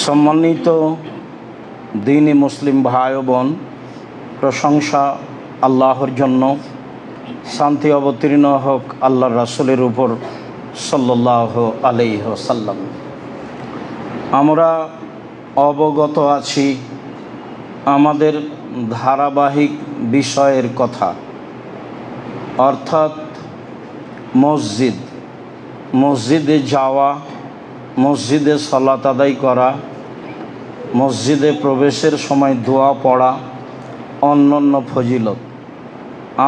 সম্মানিত দ্বীনী মুসলিম ভাই ও বোন, প্রশংসা আল্লাহর জন্য, শান্তি অবতীর্ণ হোক আল্লাহর রাসূলের উপর সাল্লাল্লাহু আলাইহি ওয়াসাল্লাম। আমরা অবগত আছি আমাদের ধারাবাহিক বিষয়ের কথা, অর্থাৎ মসজিদে যাওয়া, মসজিদে সালাত আদায় করা, মসজিদে প্রবেশের সময় দোয়া পড়া, অন্যান্য ফজিলত।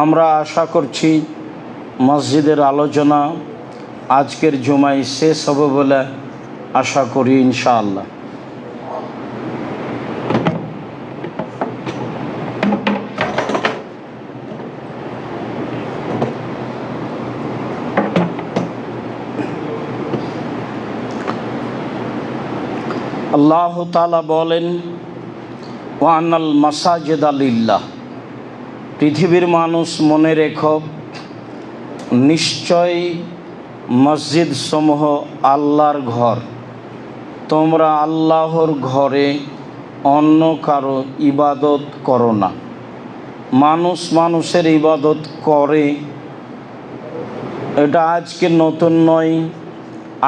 আমরা আশা করছি মসজিদের আলোচনা আজকের জুমায় শেষ হবে বলে আশা করি ইনশাআল্লাহ। আল্লাহ তাআলা বলেন, ওয়ানাল মাসাজিদা লিল্লাহ, পৃথিবীর মানুষ মনে রেখো, নিশ্চয় মসজিদ সমূহ আল্লাহর ঘর। তোমরা আল্লাহর ঘরে অন্য কারো ইবাদত করো না। মানুষ মানুষের ইবাদত করে, এটা আজকে নতুন নয়,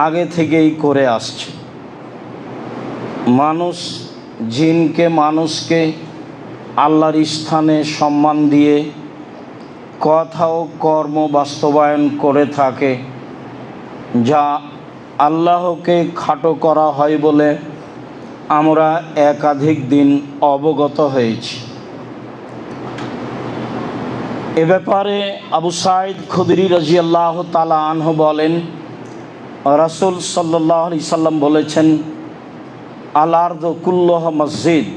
আগে থেকেই করে আসছে। মানুষ জিনকে মানুষকে আল্লাহর স্থানে সম্মান দিয়ে কথা ও কর্ম বাস্তবায়ন করে থাকে, যা আল্লাহকে খাটো করা হয় বলে আমরা একাধিক দিন অবগত হয়েছি। এ ব্যাপারে আবু সাঈদ খুদরি রাদিয়াল্লাহু তাআলা আনহু বলেন, রাসূল সাল্লাল্লাহু আলাইহি সাল্লাম বলেছেন, আল আরদু কুল্লুহা মসজিদ,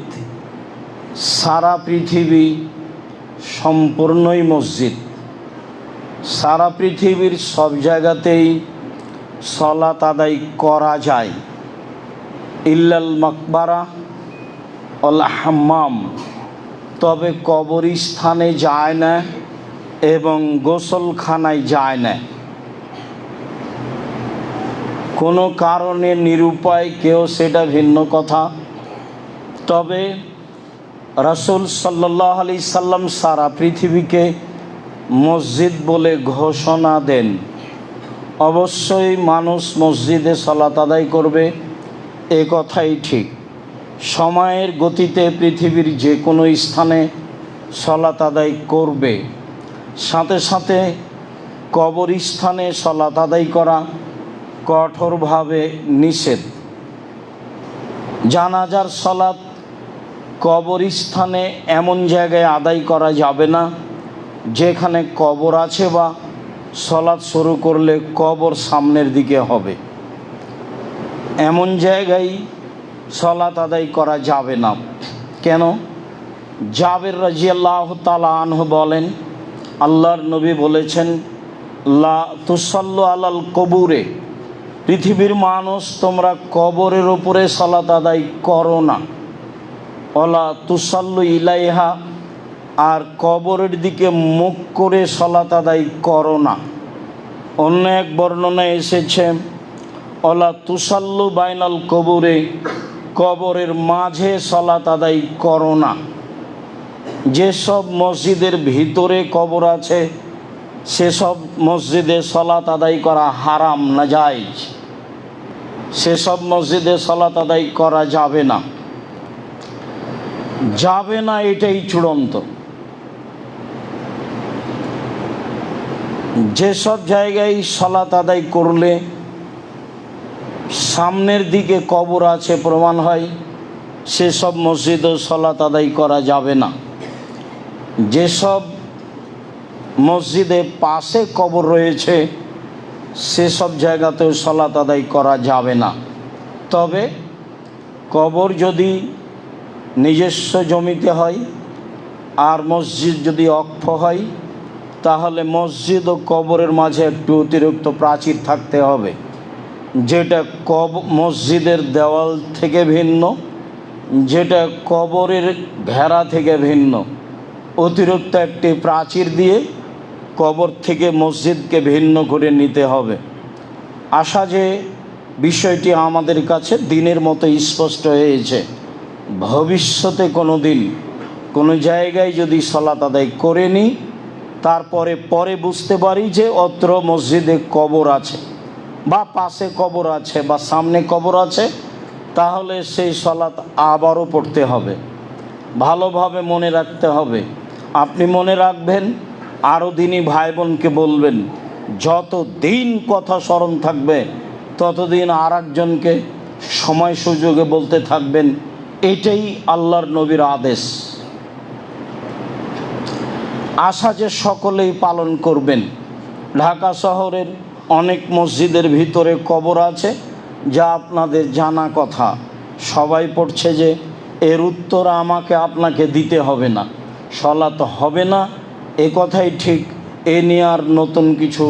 সারা পৃথিবী সম্পূর্ণই মসজিদ। সারা পৃথিবীর সব জায়গাতেই সালাত আদায় করা যায়, ইল্লাল মাকবারা ওয়াল হাম্মাম, তবে কবরস্থানে যায় না এবং গোসলখানায় যায় না। কোনো কারণে নিরুপায় কেউ, সেটা ভিন্ন কথা। তবে রাসূল সাল্লাল্লাহু আলাইহি সাল্লাম সারা পৃথিবীকে মসজিদ বলে ঘোষণা দেন। অবশ্যই মানুষ মসজিদে সালাত আদায় করবে, এ কথাই ঠিক। সময়ের গতিতে পৃথিবীর যে কোনো স্থানে সালাত আদায় করবে। সাথে সাথে কবরস্থানে সালাত আদায় করা কঠোরভাবে নিষেধ। জানাজার সালাত কবরস্থানে এমন জায়গায় আদায় করা যাবে না যেখানে কবর আছে, বা সালাত শুরু করলে কবর সামনের দিকে হবে, এমন জায়গায় সালাত আদায় করা যাবে না। কেন? জাবের রাদিয়াল্লাহু তাআলা আনহু বলেন, আল্লাহর নবী বলেছেন, লা তুসাল্লু আলাল কবুরে, পৃথিবীর মানুষ তোমরা কবরের উপরে সালাত আদায় করো না। ওয়ালা তুসাল্লু ইলাইহা, আর কবরের দিকে মুখ করে সালাত আদায় করো না। অন্য এক বর্ণনায় এসেছে, ওয়ালা তুসাল্লু বাইনাল কবুরে, কবরের মাঝে সালাত আদায় করো না। যেসব মসজিদের ভিতরে কবর আছে সেসব মসজিদে সালাত আদায় করা হারাম, নাজায়েজ। সেসব মসজিদে সালাত আদায় করা যাবে না, যাবে না, এটাই চূড়ান্ত। যেসব জায়গায় সালাত আদায় করলে সামনের দিকে কবর আছে প্রমাণ হয়, সেসব মসজিদেও সালাত আদায় করা যাবে না। যেসব মসজিদে পাশে কবর রয়েছে সেসব জায়গাতেও সালাত আদায় করা যাবে না। তবে কবর যদি নিজস্ব জমিতে হয় আর মসজিদ যদি অক্ষ হয়, তাহলে মসজিদ ও কবরের মাঝে একটু অতিরিক্ত প্রাচীর থাকতে হবে, যেটা মসজিদের দেওয়াল থেকে ভিন্ন, যেটা কবরের ঘেরা থেকে ভিন্ন। অতিরিক্ত একটি প্রাচীর দিয়ে কবর থেকে মসজিদকে ভিন্ন করে নিতে হবে। আশা যে বিষয়টি আমাদের কাছে দিনের মতো স্পষ্ট হয়েছে। ভবিষ্যতে কোনো দিন কোনো জায়গায় যদি সালাত আদায় করে নিই, তারপরে পরে বুঝতে পারি যে অত্র মসজিদে কবর আছে বা পাশে কবর আছে বা সামনে কবর আছে, তাহলে সেই সালাত আবারও পড়তে হবে। ভালোভাবে মনে রাখতে হবে। আপনি মনে রাখবেন, আরও দিনই ভাই বোনকে বলবেন। যত দিন কথা স্মরণ থাকবে ততদিন আর একজনকে সময় সুযোগে বলতে থাকবেন। এটাই আল্লাহর নবীর আদেশ। আশা যে সকলেই পালন করবেন। ঢাকা শহরের অনেক মসজিদের ভিতরে কবর আছে, যা আপনাদের জানা কথা। সবাই পড়ছে যে এর উত্তর আমাকে আপনাকে দিতে হবে না, সালাত হবে না, এ কথাই ঠিক। এ নিয়ে আর নতুন কিছু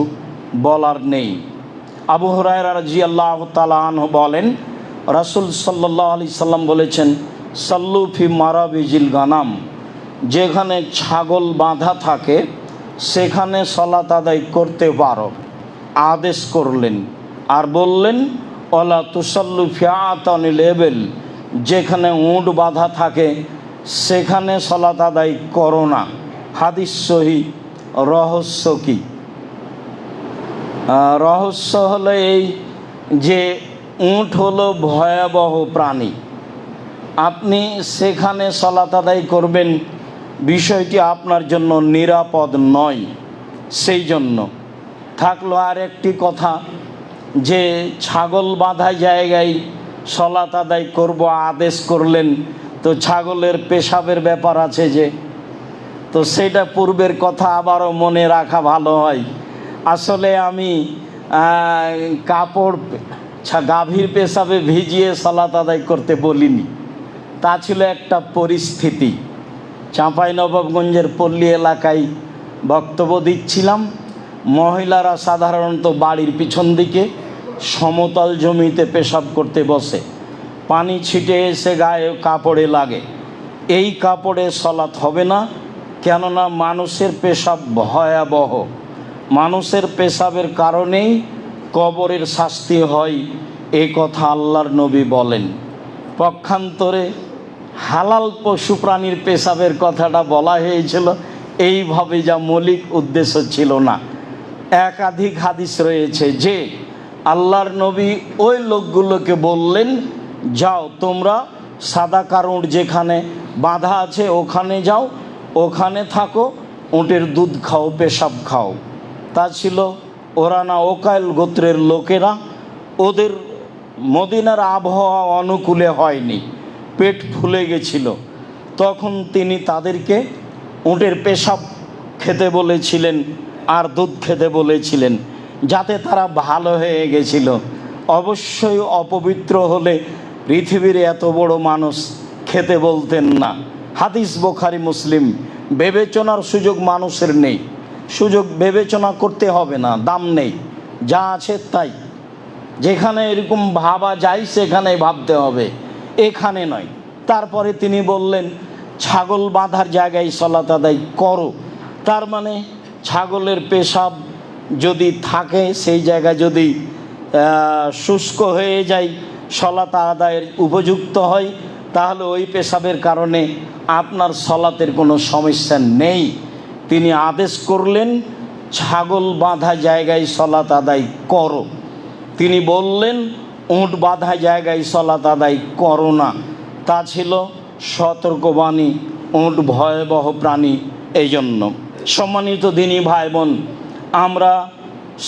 বলার নেই। আবু হুরায়রা রাদিয়াল্লাহু তাআলা আনহু বলেন, রাসূল সাল্লাল্লাহু আলাইহি সাল্লাম বলেছেন, সাল্লু ফি মারাবিজিল গানাম, যেখানে ছাগল বাঁধা থাকে সেখানে সালাত আদায় করতে পারো, আদেশ করলেন। আর বললেন, ওয়ালা তুসাল্লু ফি আতানিল ইবিল, যেখানে উট বাঁধা থাকে সেখানে সালাত আদায় করো না। হাদিস সহিহ। রহস্য কি? রহস্য হলো এই যে উট হলো ভয়াবহ প্রাণী। আপনি সেখানে সালাত আদায় করবেন, বিষয়টি আপনার জন্য নিরাপদ নয়। সেই জন্য থাকলো আর একটি কথা, যে ছাগল বাঁধা জায়গায় সালাত আদায় করব আদেশ করলেন, তো ছাগলের পেশাবের ব্যাপার আছে যে, তো সেটা পূর্বের কথা আবারও মনে রাখা ভালো হয়। আসলে আমি কাপড় গাভীর পেশাবে ভিজিয়ে সালাত আদায় করতে বলিনি, তা ছিল একটা পরিস্থিতি। চাঁপাইনবাবগঞ্জের পল্লী এলাকায় বক্তব্য দিচ্ছিলাম। মহিলারা সাধারণত বাড়ির পিছন দিকে সমতল জমিতে পেশাব করতে বসে, পানি ছিটে এসে গায়ে কাপড়ে লাগে। এই কাপড়ে সালাত হবে না, কেননা মানুষের পেশাব ভয়াবহ। মানুষের পেশাবের কারণেই কবরের শাস্তি হয়, এ কথা আল্লাহর নবী বলেন। পক্ষান্তরে হালাল পশু প্রাণীর পেশাবের কথাটা বলা হয়েছিল এইভাবে, যা মৌলিক উদ্দেশ্য ছিল না। একাধিক হাদিস রয়েছে যে আল্লাহর নবী ওই লোকগুলোকে বললেন, যাও তোমরা সাদা কারুঁট যেখানে বাঁধা আছে ওখানে যাও, ওখানে থাকো, উটের দুধ খাও, পেশাব খাও। তা ছিল ওরানা ওকাইল গোত্রের লোকেরা। ওদের মদিনার আবহাওয়া অনুকূলে হয়নি, পেট ফুলে গেছিল। তখন তিনি তাদেরকে উটের পেশাব খেতে বলেছিলেন আর দুধ খেতে বলেছিলেন, যাতে তারা ভালো হয়ে গেছিল। অবশ্যই অপবিত্র হলে পৃথিবীর এত বড় মানুষ খেতে বলতেন না। হাদিস বুখারী মুসলিম। বিবেচনার সুযোগ মানুষের নেই, সুযোগ বিবেচনা করতে হবে না, দাম নেই, যা আছে তাই। যেখানে এরকম ভাবা যায় সেখানে ভাবতে হবে, এখানে নয়। তারপরে তিনি বললেন, ছাগল বাঁধার জায়গায় সালাত আদায় করো। তার মানে ছাগলের পেশাব যদি থাকে, সেই জায়গা যদি শুষ্ক হয়ে যায়, সালাত আদায়ের উপযুক্ত হয়, তাহলে ওই পেশাবের কারণে আপনার সালাতের কোনো সমস্যা নেই। তিনি আদেশ করলেন, ছাগল বাঁধা জায়গায় সালাত আদায় করো। তিনি বললেন, উট বাঁধা জায়গায় সালাত আদায় করো না। তা ছিল সতর্কবাণী। উট ভয়াবহ প্রাণী। এই জন্য সম্মানিত দিনী ভাই বোন, আমরা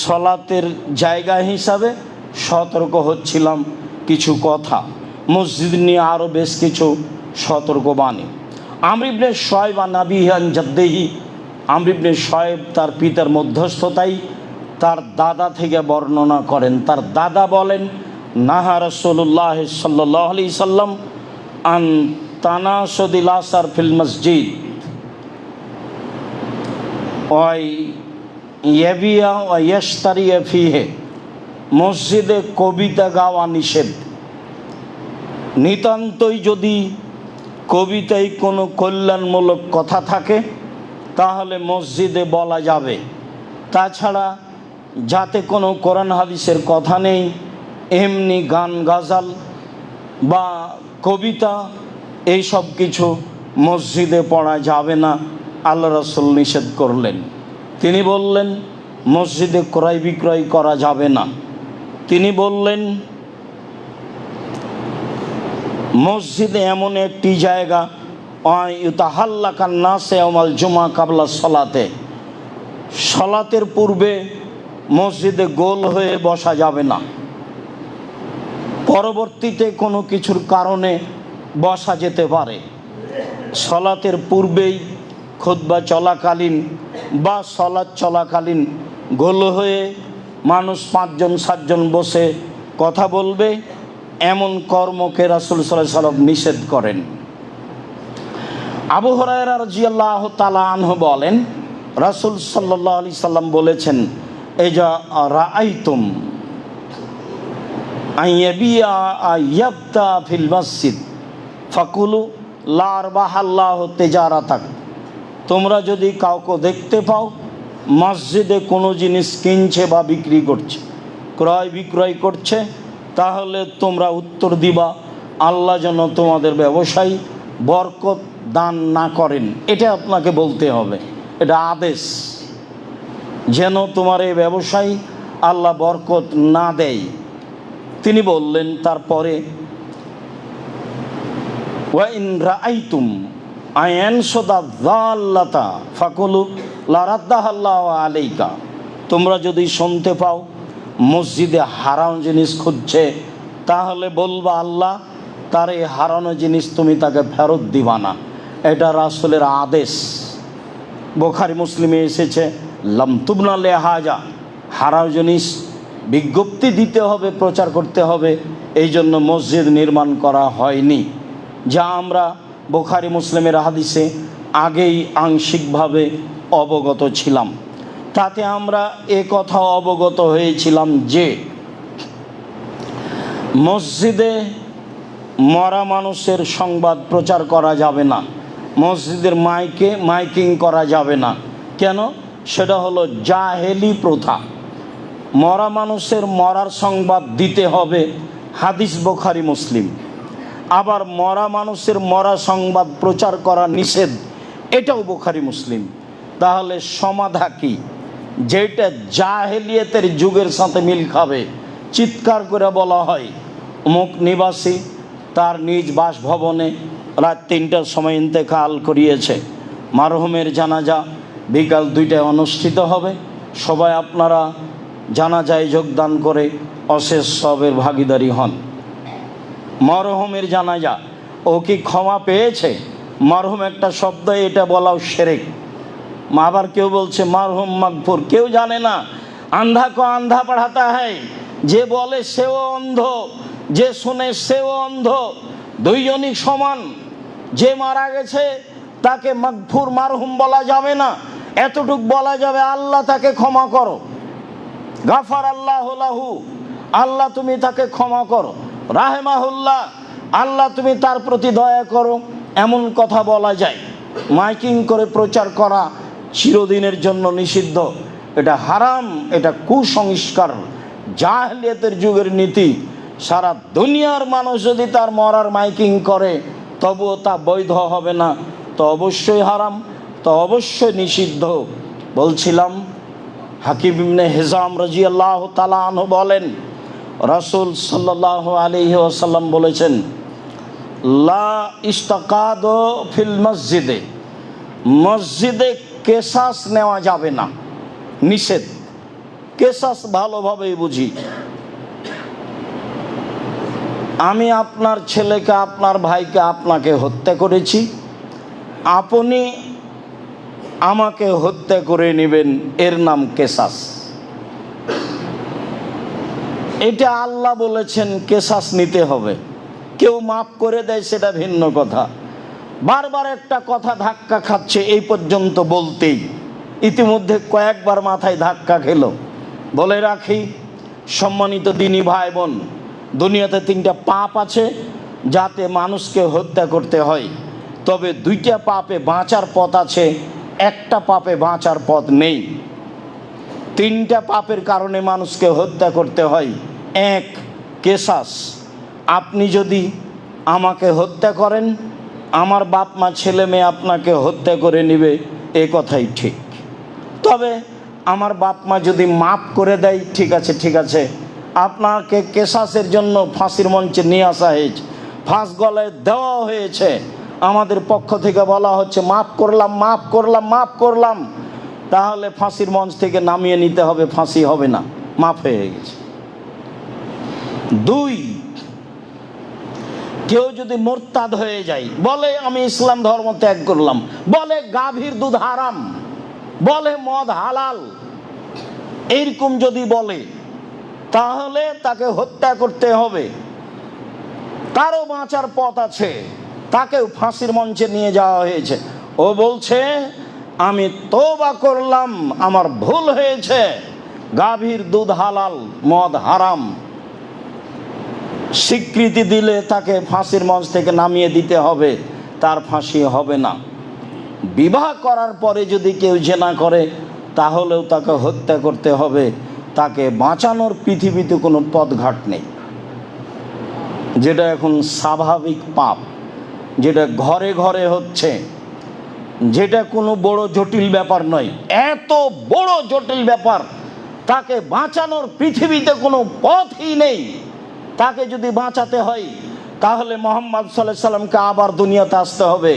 সালাতের জায়গা হিসাবে সতর্ক হচ্ছিলাম কিছু কথা। মসজিদ নিয়ে আরও বেশ কিছু সতর্কবাণী। আমর ইবনে শুআয়ব আন আবিহি আন জাদ্দিহি, আমর ইবনে শুআয়ব তার পিতার মধ্যস্থতায় তার দাদা থেকে বর্ণনা করেন। তার দাদা বলেন, নাহা রাসূলুল্লাহ সাল্লাল্লাহু আলাইহি সাল্লাম আন তানাসুদিল আসর ফিল মসজিদ ওয়া ইয়াবিয়া ওয়া ইয়াশতারিয়া ফিহি, মসজিদে কবিতা গাওয়া নিষেধ। নিতান্তই যদি কবিতায় কোনো কল্যাণমূলক কথা থাকে তাহলে মসজিদে বলা যাবে। তাছাড়া যাতে কোনো কোরআন হাদিসের কথা নেই এমনি গান গাজাল বা কবিতা এইসব কিছু মসজিদে পড়া যাবে না, আল্লাহ রাসূল নিষেধ করলেন। তিনি বললেন মসজিদে ক্রয় বিক্রয় করা যাবে না। তিনি বললেন মসজিদে এমন একটি জায়গা ইউতাহাল্লাকান নাসে ইয়াউমাল জুমআ কাবলা সলাতে, সলাতের পূর্বে মসজিদে গোল হয়ে বসা যাবে না, পরবর্তীতে কোনো কিছুর কারণে বসা যেতে পারে। সলাতের পূর্বেই খুতবা চলাকালীন বা সলাত চলাকালীন গোল হয়ে মানুষ 5 জন 7 জন বসে কথা বলবে, এমন কর্মকে রাসূল সাল্লাল্লাহু আলাইহি ওয়াসাল্লাম নিষেধ করেন। আবু হুরায়রা রাদিয়াল্লাহু তাআলা আনহু বলেন রাসূল সাল্লাল্লাহু আলাইহি সাল্লাম বলেছেন, এজা রাআইতুম আইয়াবিয়া আয়াবতা ফিল মসজিদ ফাকুলু লা আরবাহাল্লাহু তিজারাতাক, তোমরা যদি কাউকে দেখতে পাও মসজিদে কোনো জিনিস কিনছে বা বিক্রি করছে, ক্রয় বিক্রয় করছে, তাহলে তোমরা উত্তর দিবা আল্লাহ যেন তোমাদের ব্যবসায় বরকত দান না করেন। এটা আপনাকে বলতে হবে, এটা আদেশ, যেন তোমার এই ব্যবসায় আল্লাহ বরকত না দেয়। তিনি বললেন তারপরে ওয়া ইন রাআইতুম আয়ানসুদা যাল্লাতা ফাকুলু লা রাদ্দাহাল্লাহু আলাইকা, তোমরা যদি শুনতে পাও মসজিদে হারানো জিনিস খুঁজছে, তাহলে বলবা আল্লাহ তার এই হারানো জিনিস তুমি তাকে ফেরত দিবা না। এটা রাসূলের আদেশ। বুখারী মুসলিমে এসেছে লাম তুবনা লিহাজা, হারানো জিনিস বিজ্ঞপ্তি দিতে হবে, প্রচার করতে হবে, এই জন্য মসজিদ নির্মাণ করা হয়নি। যা আমরা বুখারী মুসলিমের হাদিসে আগেই আংশিকভাবে অবগত ছিলাম। তাতে আমরা এ কথা অবগত হয়েছিলাম যে মসজিদে মরা মানুষের সংবাদ প্রচার করা যাবে না, মসজিদের মাইকিং করা যাবে না। কেন? সেটা হলো জাহেলি প্রথা। মরা মানুষের মরার সংবাদ দিতে হবে, হাদিস বুখারী মুসলিম। আবার মরা মানুষের মরা সংবাদ প্রচার করা নিষেধ, এটাও বুখারী মুসলিম। তাহলে সমাধা কি? যেটা জাহেলিয়াতের যুগের সাথে মিল খাবে, চিৎকার করে বলা হয় অমুক নিবাসী তার নিজ বাসভবনে রাত 3টার সময় ইন্তেকাল করিয়েছে, মারহুমের জানাজা বিকাল 2টায় অনুষ্ঠিত হবে, সবাই আপনারা জানাজায় যোগদান করে অশেষ সবের ভাগীদারি হন। মরহুমের জানাজা, ও কি ক্ষমা পেয়েছে? মরহুম একটা শব্দ, এটা বলাও শিরক। আবার কেউ বলছে মরহুম মাগফুর, কেউ জানে না। আন্ধা কো আন্ধা পড়াতা হয়, যে বলে সেও অন্ধ, যে শুনে সেও অন্ধ, দুইজনই সমান। যে মারা গেছে তাকে মাগফুর মারহুম বলা যাবে না, এতটুক বলা যাবে আল্লাহ তাকে ক্ষমা করো, গাফার আল্লাহু লাহু, আল্লাহ তুমি তাকে ক্ষমা করো, রাহেমাহুল্লাহ, আল্লাহ তুমি তার প্রতি দয়া করো, এমন কথা বলা যায়। মাইকিং করে প্রচার করা চিরদিনের জন্য নিষিদ্ধ, এটা হারাম, এটা কুসংস্কার, জাহেলিয়াতের যুগের নীতি। সারা দুনিয়ার মানুষ যদি তার মরার মাইকিং করে তবুও তা বৈধ হবে না, তো অবশ্যই হারাম, তো অবশ্যই নিষিদ্ধ। বলছিলাম হাকিম ইবনে হিজাম রাদিয়াল্লাহু তাআলা আনহু বলেন রাসূল সাল্লাল্লাহু আলাইহি ওয়াসাল্লাম বলেছেন, লা ইস্তাকাদু ফিল মসজিদে, মসজিদে কেসাস নেওয়া যাবে না, নিষেধ। কেসাস ভালোভাবেই বুঝি, আমি আপনার ছেলেকে, আপনার ভাইকে, আপনাকে হত্যা করেছি, আপনি আমাকে হত্যা করে নেবেন, এর নাম কেসাস। এটা আল্লাহ বলেছেন কেসাস নিতে হবে। কেউ মাফ করে দেয় সেটা ভিন্ন কথা। বারবার একটা কথা ধাক্কা খাচ্ছে এই পর্যন্ত বলতেই, ইতিমধ্যে কয়েকবার মাথায় ধাক্কা খেলো। বলে রাখি সম্মানিত দিনী ভাই বোন, দুনিয়াতে 3টা পাপ আছে যাতে মানুষকে হত্যা করতে হয়, তবে 2টা পাপে বাঁচার পথ আছে, একটা পাপে বাঁচার পথ নেই। 3টা পাপের কারণে মানুষকে হত্যা করতে হয়। 1, কেসাস, আপনি যদি আমাকে হত্যা করেন, আমার বাপ মা ছেলে মেয়ে আপনাকে হত্যা করে নেবে, এ কথাই ঠিক। তবে আমার বাপ মা যদি মাফ করে দেয়, ঠিক আছে, আপনাকে কেসাসের জন্য ফাঁসির মঞ্চে নিয়ে আসা হয়েছে, ফাঁস গলায় দেওয়া হয়েছে, আমাদের পক্ষ থেকে বলা হচ্ছে মাফ করলাম, তাহলে ফাঁসির মঞ্চ থেকে নামিয়ে নিতে হবে, ফাঁসি হবে না, মাফ হয়ে গেছে। 2, কেউ যদি মোরতাদ হয়ে যায়, বলে আমি ইসলাম ধর্ম ত্যাগ করলাম, বলে গাভীর দুধ হারাম, বলে মদ হালাল, এইরকম যদি বলে, তাহলে তাকে হত্যা করতে হবে। তারও বাঁচার পথ আছে, তাকেও ফাঁসির মঞ্চে নিয়ে যাওয়া হয়েছে। ও বলছে আমি তওবা করলাম, আমার ভুল হয়েছে, গাভীর দুধ হালাল, মদ হারাম। স্বীকৃতি দিলে তাকে ফাঁসির মঞ্চ থেকে নামিয়ে দিতে হবে, তার ফাঁসি হবে না। বিবাহ করার পরে যদি কেউ জেনা করে, তাহলেও তাকে হত্যা করতে হবে, তাকে বাঁচানোর পৃথিবীতে কোনো পথঘাট নেই। যেটা এখন স্বাভাবিক পাপ, যেটা ঘরে ঘরে হচ্ছে, যেটা কোনো বড় জটিল ব্যাপার নয়, এত বড় জটিল ব্যাপার, তাকে বাঁচানোর পৃথিবীতে কোনো পথই নেই। তাকে যদি বাঁচাতে হয়, তাহলে মুহাম্মদ সাল্লাল্লাহু আলাইহি সাল্লামকে আবার দুনিয়াতে আসতে হবে,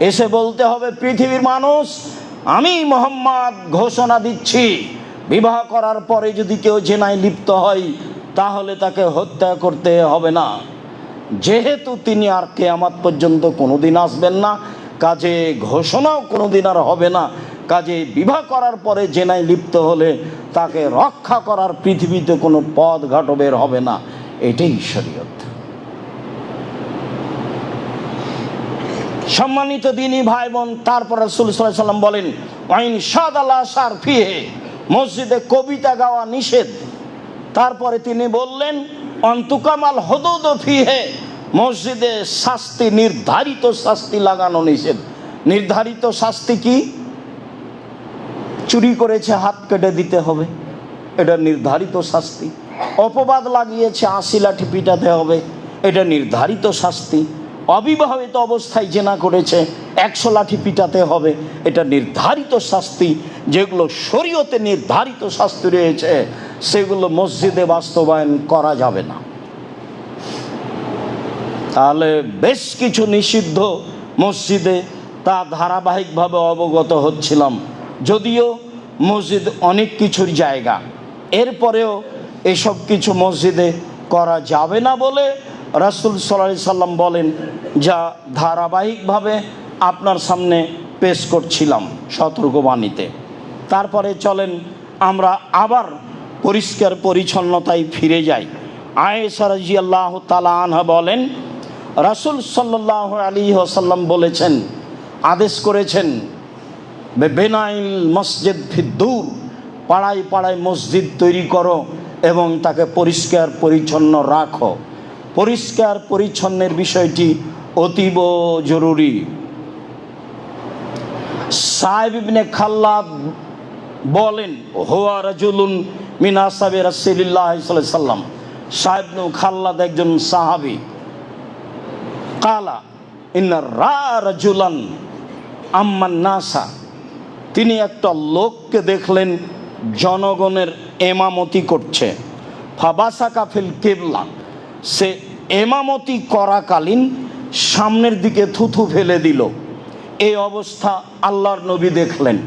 এসে বলতে হবে পৃথিবীর মানুষ, আমি মুহাম্মদ ঘোষণা দিচ্ছি, বিবাহ করার পরে যদি কেউ জেনায় লিপ্ত হয়, তাহলে তাকে হত্যা করতে হবে না। যেহেতু তিনি আর কিয়ামত পর্যন্ত কোনোদিন আসবেন না, কাজে ঘোষণাও কোনোদিন আর হবে না, কাজে বিবাহ করার পরে জেনায় লিপ্ত হলে তাকে রক্ষা করার পৃথিবীতে কোনো পথঘাট বের হবে না। এটাই শরীয়ত। সম্মানিত দ্বীনি ভাই বোন, তারপর রাসূল সাল্লাল্লাহু আলাইহি ওয়াসাল্লাম বলেন ওয়াইন শাদাল্লাহ শার ফিহে, মসজিদে কবিতা গাওয়া নিষেধ। তারপরে তিনি বললেন অন্তুকামাল হুদুদ ফিহে, মসজিদে শাস্তি, নির্ধারিত শাস্তি লাগানো নিষেধ। নির্ধারিত শাস্তি কি? চুরি করেছে হাত কেটে দিতে হবে, এটা নির্ধারিত শাস্তি। অপবাদ লাগিয়েছে 80 লাঠি পিটাতে হবে, এটা নির্ধারিত শাস্তি। অবিবাহিত অবস্থায় জেনা করেছে 100 লাঠি পিটাতে হবে, এটা নির্ধারিত শাস্তি। যেগুলো শরীয়তে নির্ধারিত শাস্তি রয়েছে, সেগুলো মসজিদে বাস্তবায়ন করা যাবে না। তাহলে বেশ কিছু নিষিদ্ধ মসজিদে তা ধারাবাহিকভাবে অবগত হচ্ছিলাম, যদিও মসজিদ অনেক কিছুর জায়গা, এরপরেও এসব কিছু মসজিদে করা যাবে না বলে রাসূল সাল্লাল্লাহু আলাইহি সাল্লাম বলেন, যা ধারাবাহিকভাবে আপনার সামনে পেশ করছিলাম সতর্কবাণীতে। তারপরে চলেন আমরা আবার পরিষ্কার পরিচ্ছন্নতায় ফিরে যাই। আয়েশা রাদিয়াল্লাহু তাআলা আনহা বলেন, রাসূল সাল্লাল্লাহু আলাইহি ওয়াসাল্লাম বলেছেন, আদেশ করেছেন, বেনাইল মসজিদ ফিদ্দুর, পাড়ায় পাড়ায় মসজিদ তৈরি করো এবং তাকে পরিষ্কার পরিচ্ছন্ন রাখো। পরিষ্কার পরিচ্ছন্নের বিষয়টি অতীব জরুরি। সাহেব ইবনে খাল্লাদ বলেন, হুয়া রাজুলুন মিন আসহাবি রাসূলিল্লাহ সাল্লাল্লাহু আলাইহি সাল্লাম, সাহেব ইবনে খাল্লাদ একজন সাহাবী। কালা ইন্না রাজুলান আম্মান নাসা, তিনি একটা লোককে দেখলেন জনগণের এমামতি করছে। ফাবাসাকা ফিল কিবলা, সে এমামতি করাকালীন সামনের দিকে থুথু ফেলে দিল। এই অবস্থা আল্লাহর নবী দেখলেন।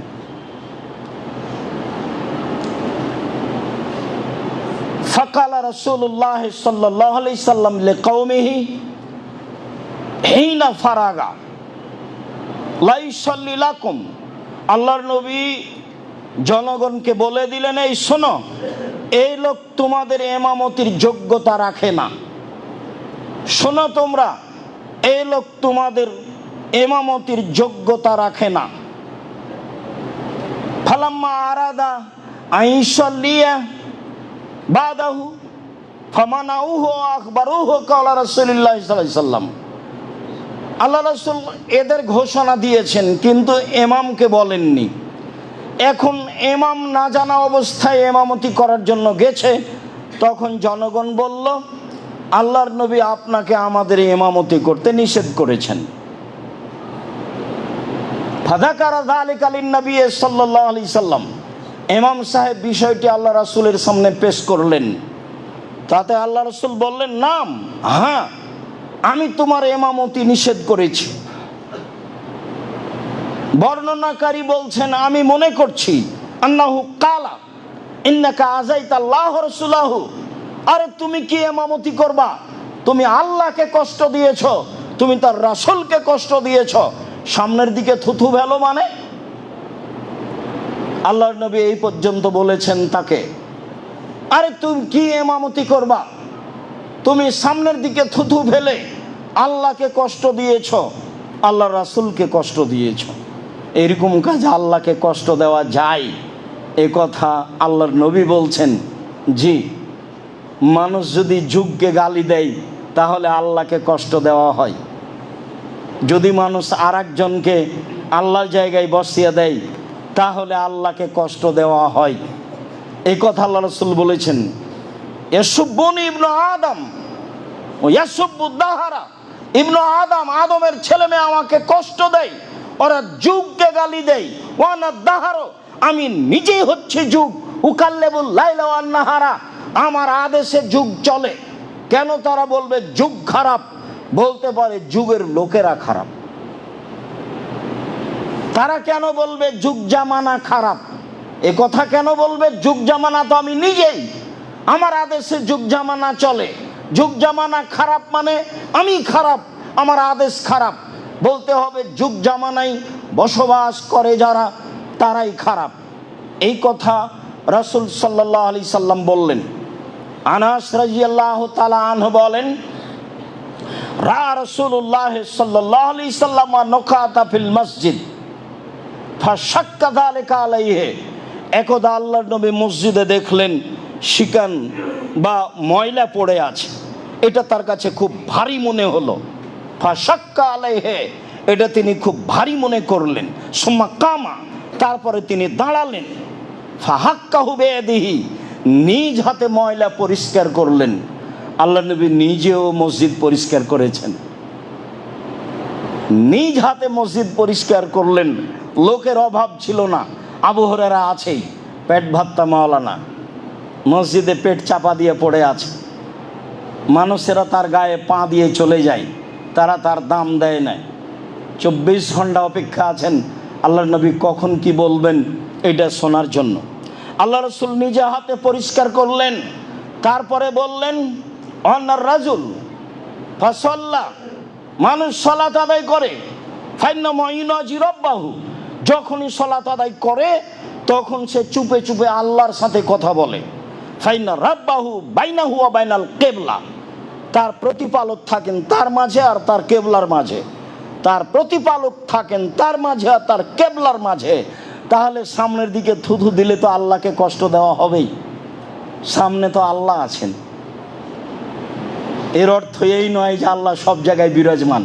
ফাকালা রাসূলুল্লাহ সাল্লাল্লাহু আলাইহি সাল্লাম লিকাওমিহি হিনা ফারাগা লা ইউসাল্লি লাকুম, আল্লাহর নবী জনগণকে বলে দিলেন, এই শোনো, এই লোক তোমাদের এমামতির যোগ্যতা রাখে না। শোনো তোমরা, এই লোক তোমাদের এমামতির যোগ্যতা রাখে না। ফালাম্মা আরাদা আইসাল্লিয়া বাদাহু ফামানাউহু আখবারুহু কালা রাসূলুল্লাহ সাল্লাল্লাহু আলাইহি সাল্লাম, আল্লাহ রাসূল এদের ঘোষণা দিয়েছেন কিন্তু ইমামকে বলেননি। এখন ইমাম না জানা অবস্থায় ইমামতি করার জন্য গেছে, তখন জনগণ বলল আল্লাহর নবী আপনাকে আমাদের ইমামতি করতে নিষেধ করেছেন। ফাযাকারা যালিকা লিন-নবী সাল্লাল্লাহু আলাইহি সাল্লাম, ইমাম সাহেব বিষয়টি আল্লাহ রাসূলের সামনে পেশ করলেন। তাতে আল্লাহ রাসূল বললেন, নাম, হ্যাঁ, আমি তোমার ইমামতি নিষেধ করেছি। বর্ণনাকারী বলছেন, আমি মনে করছি আন্নাহু কালা ইন্নাকা আযাইতাল্লাহ রাসূলাহু, আরে তুমি কি ইমামতি করবা? তুমি আল্লাহকে কষ্ট দিয়েছ, তুমি তার রাসূলকে কষ্ট দিয়েছ, সামনের দিকে থুথু ফেলো মানে? আল্লাহর নবী এই পর্যন্ত বলেছেন তাকে, আরে তুমি কি ইমামতি করবা? তুমি সামনের দিকে থুথু ফেলে আল্লাহকে কষ্ট দিয়েছ, আল্লাহর রাসূলকে কষ্ট দিয়েছ। এরকম কাজ আল্লাহকে কষ্ট দেওয়া যায়? এ কথা আল্লাহর নবী বলছেন, জি। মানুষ যদি যুগকে গালি দেয় তাহলে আল্লাহকে কষ্ট দেওয়া হয়। যদি মানুষ আর একজনকে আল্লাহর জায়গায় বসিয়ে দেয় তাহলে আল্লাহকে কষ্ট দেওয়া হয়। এই কথা আল্লাহ রাসূল বলেছেন, ইয়াসুব্বুনি ইবনু আদম ও ইয়াসুব্বুদ দাহারা, ইবনু আদম, আদমের ছেলে মেয়ে আমাকে কষ্ট দেয়, ওরা যুগকে গালি দেয়। ওয়ানা দাহারো, আমি নিজেই হচ্ছে যুগ। উকাল্লেবুল লাইলা ওয়ান নাহারা, আমার আদেশে যুগ চলে। কেন তারা বলবে যুগ খারাপ? বলতে পারে যুগের লোকেরা খারাপ। তারা কেন বলবে যুগ জামানা খারাপ? এ কথা কেন বলবে? যুগ জামানা তো আমি নিজেই, আমার আদেশে যুগ জামানা চলে। যুগ জামানা খারাপ মানে আমি খারাপ, আমার আদেশ খারাপ। বলতে হবে যুগ জামানায় বসবাস করে যারা তারাই খারাপ। এই কথা রাসূল সাল্লাল্লাহু আলাইহি সাল্লাম বললেন। আনাস রাদিয়াল্লাহু তাআলা আনহু বলেন, রাসূলুল্লাহ সাল্লাল্লাহু আলাইহি সাল্লাম নকাতা ফিল মসজিদ ফাশাক্কা যালিকা আলাইহি। একদা আল্লাহর নবী মসজিদে দেখলেন শিকান বা ময়লা পড়ে আছে, এটা তার কাছে খুব ভারী মনে হলো। ফাশাক্কা আলাইহি, এটা তিনি খুব ভারী মনে করলেন। সুম্মা কামা, তারপরে তিনি দাঁড়ালেন। ফাহাক্কাহু বিয়াদিহি, নিজ হাতে ময়লা পরিষ্কার করলেন। আল্লাহ নবী নিজেও মসজিদ পরিষ্কার করেছেন, নিজ হাতে মসজিদ পরিষ্কার করলেন। লোকের অভাব ছিল না। আবু হুরায়রা আছেই, পেট ভাত্তা মাওলানা, মসজিদে পেট চাপা দিয়ে পড়ে আছে। মানুষেরা তার গায়ে পা দিয়ে চলে যায়, তারা তার দাম দেয় না। 24 ঘন্টা অপেক্ষা আছেন আল্লাহর নবী কখন কি বলবেন এটা শোনার জন্য। আল্লাহ রাসূল নিজে হাতে পরিষ্কার করলেন। তারপরে বললেন, অন্নার রাজুল ফাসাল্লা, মানুষ সালাত আদায় করে, ফাইন্না মাইনাজি রাব্বাহু, যখনই সালাত আদায় করে তখন সে চুপে চুপে আল্লাহর সাথে কথা বলে। ফাইন্না রাব্বাহু বাইনাহু ওয়া বাইনাল কিবলা, তার প্রতিপালক থাকেন তার মাঝে আর তার কিবলার মাঝে, তার প্রতিপালক থাকেন তার মাঝে আর তার কিবলার মাঝে। তাহলে সামনের দিকে থুথু দিলে তো আল্লাহকে কষ্ট দেওয়া হবেই, সামনে তো আল্লাহ আছেন। এর অর্থ এই নয় যে আল্লাহ সব জায়গায় বিরাজমান।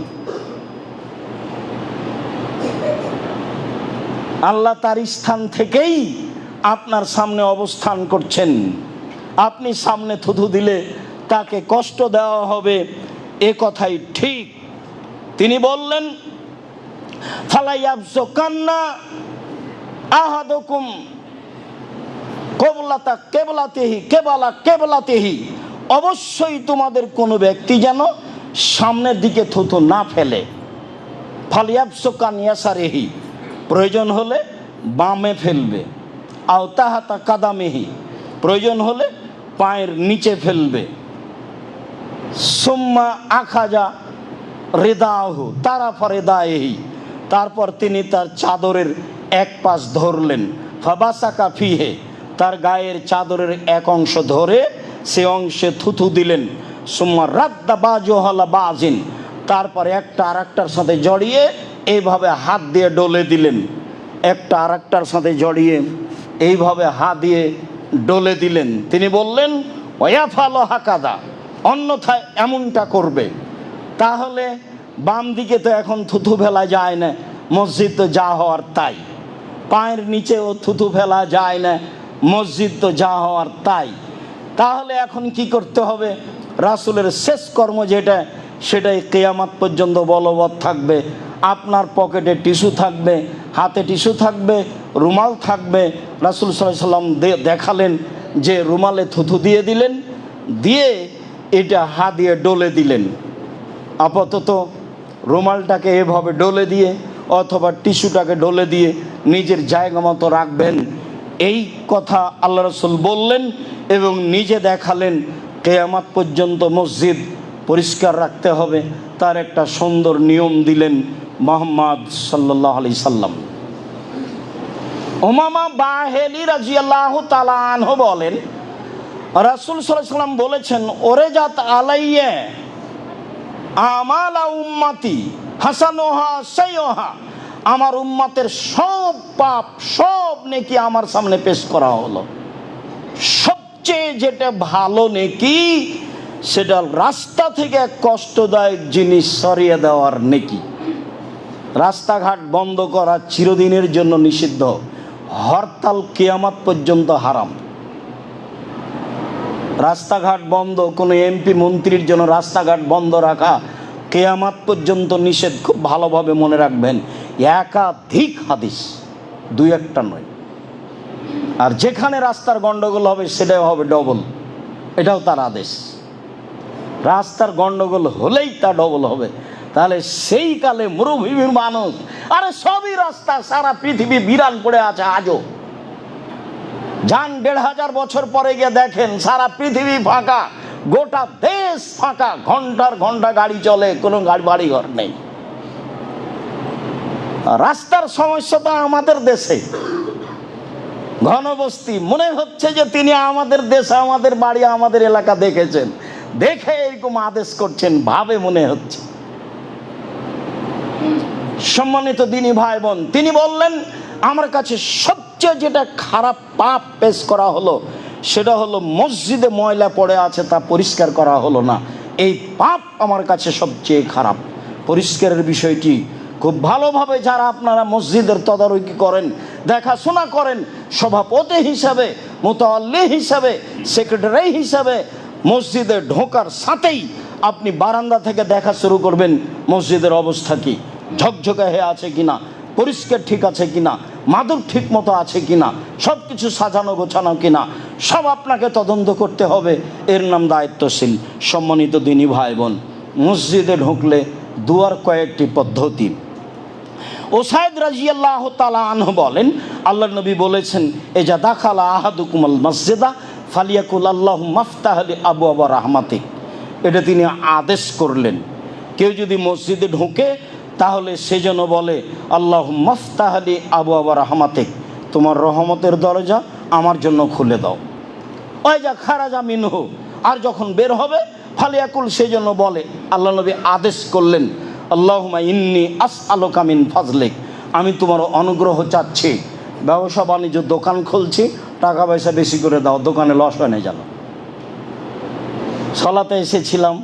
আল্লাহ তার স্থান থেকেই আপনার সামনে অবস্থান করছেন। আপনি সামনে থুথু দিলে তাকে কষ্ট দেওয়া হবে, এ কথাই ঠিক। তিনি বললেন, ফালাইয়াবসুকান্না আহাদুকুম কিবলাতা কিবলাতিহি কিবলা কিবলাতিহি, অবশ্যই তোমাদের কোনো ব্যক্তি যেন সামনের দিকে থুথু না ফেলে। ফালিয়াবসুকান ইয়াসারিহি, প্রয়োজন হলে বামে ফেলবে। আও তাহাতা কাদামিহি, প্রয়োজন হলে পায়ের নিচে ফেলবে। সুম্মা আখাজা রিদাহু তারাফা রিদাইহি, তারপর তিনি তার চাদরের এক পাশ ধরলেন। ফাবাসাকা ফিহে, তার গায়ের চাদরের এক অংশ ধরে সে অংশে থুথু দিলেন। সুম্মা রাদ্দা বাজুহালা বাজিন, তারপর একটা আরেকটার সাথে জড়িয়ে এইভাবে হাত দিয়ে ডলে দিলেন। একটা আরেকটার সাথে জড়িয়ে এইভাবে হাত দিয়ে ডলে দিলেন। তিনি বললেন, ওয়াফালো হাকাদা, অন্যথায় এমনটা করবে। তাহলে বাম দিকে তো এখন থুথু ফেলা যায় না, মসজিদ তো যা হওয়ার তাই। পায়ের নিচেও থুথু ফেলা যায় না, মসজিদ তো যা হওয়ার তাই। তাহলে এখন কি করতে হবে? রাসূলের শেষ কর্ম যেটা, সেটাই কিয়ামত পর্যন্ত বলবৎ থাকবে। আপনার পকেটে টিস্যু থাকবে, হাতে টিস্যু থাকবে, রুমাল থাকবে। রাসূল সাল্লাল্লাহু আলাইহি সাল্লাম দেখালেন যে রুমালে থুথু দিয়ে দিলেন, দিয়ে এটা হাত দিয়ে ডলে দিলেন। আপাতত রুমালটাকে এভাবে ডলে দিয়ে অথবা টিস্যুটাকে ডলে দিয়ে নিজের জায়গা মতো রাখবেন, এই কথা আল্লাহ রাসূল বললেন এবং নিজে দেখালেন। কিয়ামত পর্যন্ত মসজিদ পরিষ্কার রাখতে হবে, তার একটা সুন্দর নিয়ম দিলেন মুহাম্মদ সাল্লাল্লাহু আলাইহি সাল্লাম। উমামা বাহেলি রাদিয়াল্লাহু তাআলা আনহু বলেন, রাসূল সাল্লাল্লাহু আলাইহি সাল্লাম বলেছেন, ওরে জাত আলাইয়া আমালা উম্মতি হাসানুহা সাইয়্যুহা, আমার উম্মতের সব পাপ সব নেকি আমার সামনে পেশ করা হলো। সবচেয়ে যেটা ভালো নেকি, সেটা রাস্তা থেকে কষ্টদায়ক জিনিস সরিয়ে দেওয়ার নেকি। রাস্তাঘাট বন্ধ করা চিরদিনের জন্য নিষিদ্ধ, হরতাল কিয়ামত পর্যন্ত হারাম। রাস্তাঘাট বন্ধ, কোনো এমপি মন্ত্রীর জন্য রাস্তাঘাট বন্ধ রাখা কিয়ামত পর্যন্ত নিষেধ। খুব ভালোভাবে মনে রাখবেন, একাধিক হাদিস, দুই একটা নয়। আর যেখানে রাস্তার গন্ডগোল হবে সেটাও হবে ডবল, এটাও তার আদেশ। রাস্তার গন্ডগোল হলেই তা ডবল হবে। তাহলে সেই কালে মরুভূমির মানুষ, আরে সবই রাস্তা, সারা পৃথিবী বিরান পড়ে আছে আজও। যান ১৫০০ বছর পরে গিয়ে দেখেন সারা পৃথিবী ফাঁকা, গোটা দেশ ফাঁকা, ঘন্টার ঘন্টা গাড়ি চলে, কোনো বাড়ি ঘর নেই। রাস্তার সমস্যা তো আমাদের দেশে, ঘনবস্তি। মনে হচ্ছে যে তিনি আমাদের দেশে, আমাদের বাড়ি, আমাদের এলাকা দেখেছেন, দেখে এরকম আদেশ করছেন, ভাবে মনে হচ্ছে। সম্মানিত দিনী ভাই বোন, তিনি বললেন, আমার কাছে সবচেয়ে যেটা খারাপ পাপ পেশ করা হলো, সেটা হলো মসজিদে ময়লা পড়ে আছে, তা পরিষ্কার করা হলো না। এই পাপ আমার কাছে সবচেয়ে খারাপ। পরিষ্কারের বিষয়টি খুব ভালোভাবে যারা আপনারা মসজিদের তদারকি করেন, দেখাশোনা করেন, সভাপতি হিসাবে, মুতাওয়াল্লি হিসাবে, সেক্রেটারি হিসাবে, মসজিদে ঢোকার সাথেই আপনি বারান্দা থেকে দেখা শুরু করবেন মসজিদের অবস্থা কি, ঝকঝকে হয়ে আছে কিনা, পরিষ্কার ঠিক আছে কিনা, মাদুর ঠিক মতো আছে কিনা, সব কিছু সাজানো গোছানো কিনা, সব আপনাকে তদন্ত করতে হবে। এর নাম দায়িত্বশীল। সম্মানিত দিনী ভাই বোন, মসজিদে ঢুকলে দুয়ার কয়েকটি পদ্ধতি। ওসাইদ রাদিয়াল্লাহু তাআলা আনহু বলেন, আল্লাহ নবী বলেছেন, এজা দাখালা আহাদুকুমুল মসজিদা ফালিয়াকুল আল্লাহুম্মা আফতাহ লি আবওয়াবা রাহমাতিক। এটা তিনি আদেশ করলেন, কেউ যদি মসজিদে ঢোকে তাহলে সে যেন বলে, আল্লাহুম্মা আফতাহ লি আবওয়াবা রাহমাতিক, তোমার রহমতের দরজা আমার জন্য খুলে দাও। ওই যা খারাজা মিনহু, আর যখন বের হবে ফালিয়াকুল, সে জন্য বলে, আল্লাহ নবী আদেশ করলেন, আল্লাহুম্মা ইন্নী আসআলুকা মিন ফাজলিক, আমি তোমার অনুগ্রহ চাচ্ছি। ব্যবসা বাণিজ্য, দোকান খুলছি, টাকা পয়সা বেশি করে দাও, দোকানে লস হয় না যেন। সালাতে এসেছিলাম,